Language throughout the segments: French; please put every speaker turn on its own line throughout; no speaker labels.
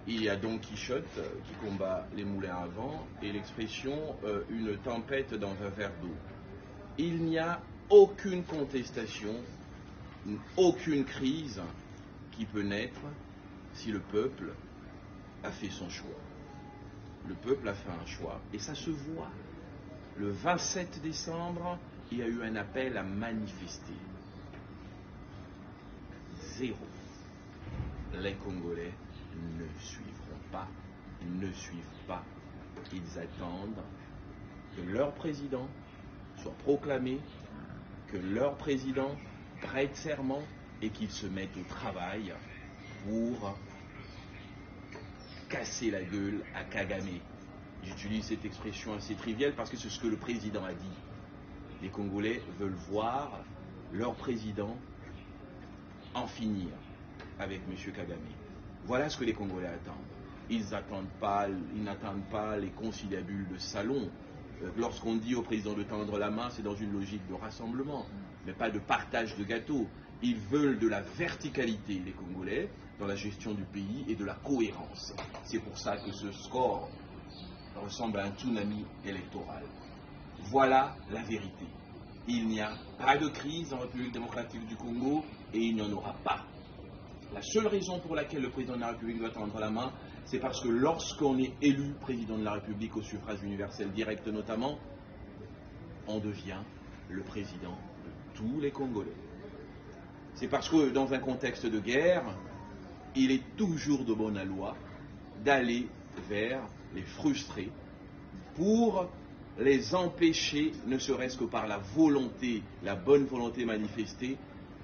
il y a Don Quichotte qui combat les moulins à vent et l'expression une tempête dans un verre d'eau. Il n'y a aucune contestation, aucune crise qui peut naître si le peuple a fait son choix. Le peuple a fait un choix et ça se voit. Le 27 décembre, il y a eu un appel à manifester. Zéro. Les Congolais ne suivront pas, ne suivent pas. Ils attendent que leur président soit proclamé, que leur président prête serment et qu'ils se mettent au travail pour casser la gueule à Kagame. J'utilise cette expression assez triviale parce que c'est ce que le président a dit. Les Congolais veulent voir leur président en finir avec M. Kagame. Voilà ce que les Congolais attendent. Ils n'attendent pas les conciliabules de salon. Lorsqu'on dit au président de tendre la main, c'est dans une logique de rassemblement, mais pas de partage de gâteaux. Ils veulent de la verticalité, les Congolais, dans la gestion du pays et de la cohérence. C'est pour ça que ce score ressemble à un tsunami électoral. Voilà la vérité. Il n'y a pas de crise en République démocratique du Congo et il n'y en aura pas. La seule raison pour laquelle le président de la République doit tendre la main, c'est parce que lorsqu'on est élu président de la République au suffrage universel direct notamment, on devient le président de tous les Congolais. C'est parce que dans un contexte de guerre, il est toujours de bonne loi d'aller vers les frustrés pour les empêcher, ne serait-ce que par la volonté, la bonne volonté manifestée,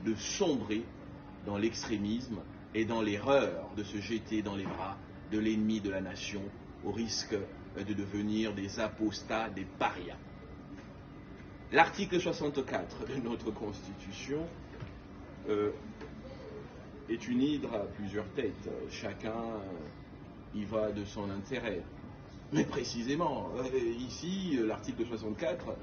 de sombrer dans l'extrémisme et dans l'erreur de se jeter dans les bras de l'ennemi de la nation au risque de devenir des apostats, des parias. L'article 64 de notre Constitution est une hydre à plusieurs têtes. Chacun y va de son intérêt. Mais précisément, ici, l'article 64,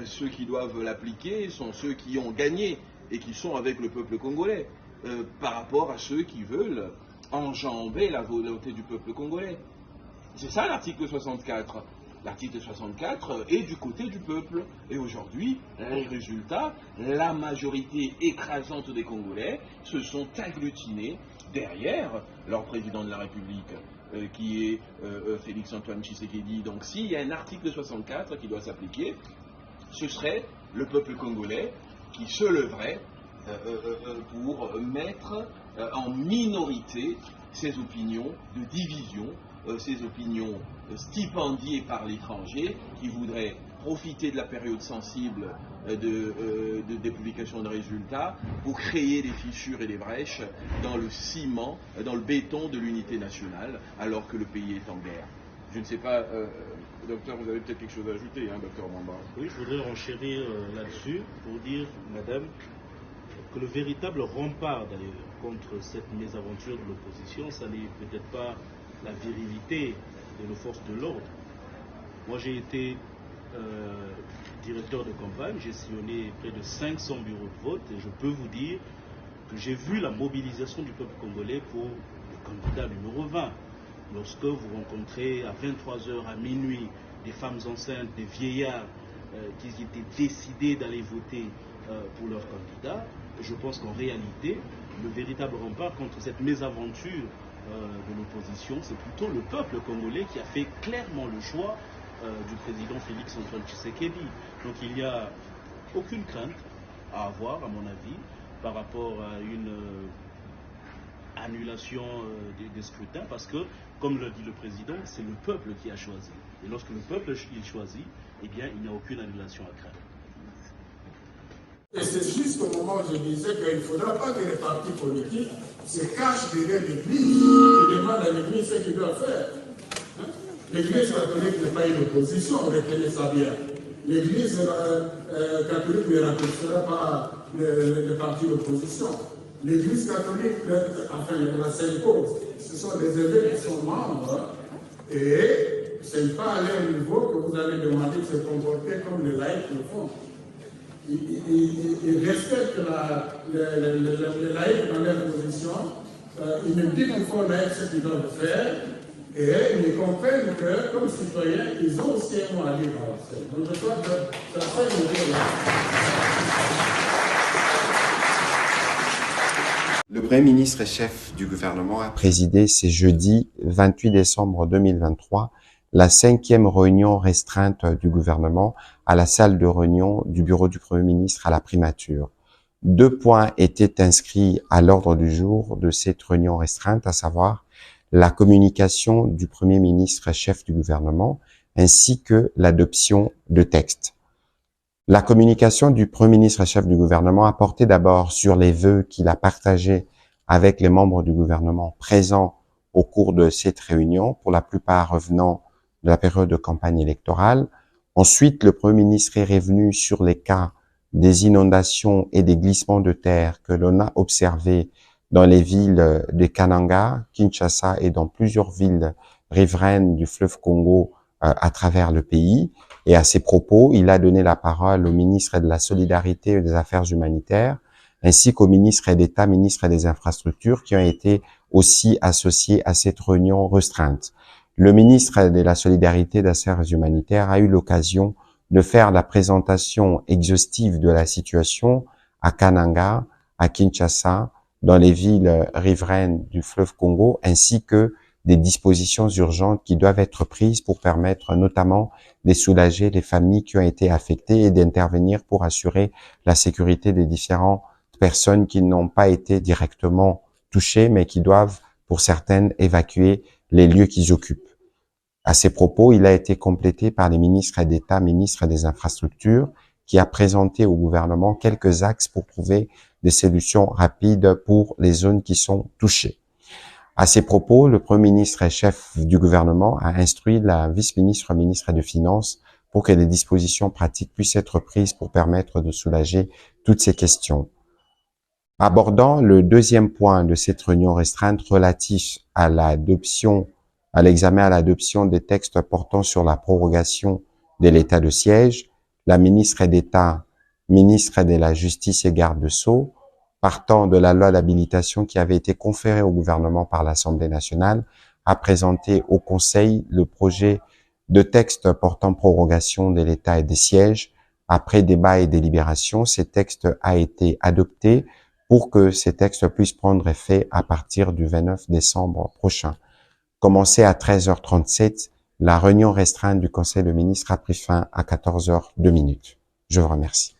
ceux qui doivent l'appliquer sont ceux qui ont gagné et qui sont avec le peuple congolais, par rapport à ceux qui veulent enjamber la volonté du peuple congolais. C'est ça l'article 64. L'article 64 est du côté du peuple. Et aujourd'hui, les résultats, la majorité écrasante des Congolais se sont agglutinés derrière leur président de la République, qui est Félix-Antoine Tshisekedi. Donc s'il y a un article 64 qui doit s'appliquer, ce serait le peuple congolais qui se leverait pour mettre en minorité ses opinions de division, ces opinions stipendiées par l'étranger qui voudraient profiter de la période sensible des publications de résultats pour créer des fissures et des brèches dans le ciment, dans le béton de l'unité nationale, alors que le pays est en guerre. Je ne sais pas, docteur, vous avez peut-être quelque chose à ajouter, hein, docteur Bamba.
Oui, je voudrais renchérir là-dessus pour dire, madame, que le véritable rempart d'ailleurs contre cette mésaventure de l'opposition, ça n'est peut-être pas la virilité de nos forces de l'ordre. Moi j'ai été directeur de campagne, j'ai sillonné près de 500 bureaux de vote et je peux vous dire que j'ai vu la mobilisation du peuple congolais pour le candidat numéro 20. Lorsque vous rencontrez à 23h, à minuit, des femmes enceintes, des vieillards qui étaient décidés d'aller voter pour leur candidat, je pense qu'en réalité, le véritable rempart contre cette mésaventure de l'opposition, c'est plutôt le peuple congolais qui a fait clairement le choix du président Félix-Antoine Tshisekedi. Donc il n'y a aucune crainte à avoir, à mon avis, par rapport à une annulation des scrutins, parce que, comme l'a dit le président, c'est le peuple qui a choisi. Et lorsque le peuple il choisit, eh bien, il n'y a aucune annulation à craindre.
Et c'est juste au moment où je disais qu'il ne faudra pas que les partis politiques se cachent derrière l'Église et demandent à l'Église ce qu'il doit faire. L'Église catholique n'est pas une opposition, retenez ça bien. L'Église catholique ne remplacera pas le parti d'opposition. L'Église catholique, enfin la Sainte Cause, ce sont des évêques qui sont membres et ce n'est pas à leur niveau que vous allez demander de se comporter comme les laïcs le font. Ils respectent les laïcs dans leur position Ils me disent qu'il faut mettre ce qu'ils doivent faire et ils comprennent que, comme citoyens, ils ont aussi un mot à dire dans la scène. Donc je crois que ça fait une idée là.
Le Premier ministre et chef du gouvernement a présidé ce jeudi 28 décembre 2023 la 5e réunion restreinte du gouvernement à la salle de réunion du bureau du Premier ministre à la primature. 2 points étaient inscrits à l'ordre du jour de cette réunion restreinte, à savoir la communication du Premier ministre et chef du gouvernement ainsi que l'adoption de textes. La communication du Premier ministre et chef du gouvernement a porté d'abord sur les vœux qu'il a partagés avec les membres du gouvernement présents au cours de cette réunion, pour la plupart revenant de la période de campagne électorale. Ensuite, le Premier ministre est revenu sur les cas des inondations et des glissements de terre que l'on a observés dans les villes de Kananga, Kinshasa et dans plusieurs villes riveraines du fleuve Congo à travers le pays. Et à ces propos, il a donné la parole au ministre de la Solidarité et des Affaires humanitaires, ainsi qu'au ministre d'État, ministre des Infrastructures, qui ont été aussi associés à cette réunion restreinte. Le ministre de la Solidarité et des Affaires humanitaires a eu l'occasion de faire la présentation exhaustive de la situation à Kananga, à Kinshasa, dans les villes riveraines du fleuve Congo, ainsi que des dispositions urgentes qui doivent être prises pour permettre notamment de soulager les familles qui ont été affectées et d'intervenir pour assurer la sécurité des différentes personnes qui n'ont pas été directement touchées, mais qui doivent, pour certaines, évacuer les lieux qu'ils occupent. À ces propos, il a été complété par les ministres d'État, ministres des Infrastructures, qui a présenté au gouvernement quelques axes pour trouver des solutions rapides pour les zones qui sont touchées. À ces propos, le Premier ministre et chef du gouvernement a instruit la vice-ministre, ministre des Finances, pour que des dispositions pratiques puissent être prises pour permettre de soulager toutes ces questions. Abordant le deuxième point de cette réunion restreinte relatif à l'examen à l'adoption des textes portant sur la prorogation de l'état de siège, la ministre d'État, ministre de la Justice et garde de Sceaux, partant de la loi d'habilitation qui avait été conférée au gouvernement par l'Assemblée nationale, a présenté au Conseil le projet de texte portant prorogation de l'état et des sièges. Après débat et délibération, ces textes a été adopté pour que ces textes puissent prendre effet à partir du 29 décembre prochain. Commencé à 13h37, la réunion restreinte du Conseil des ministres a pris fin à 14h02. Je vous remercie.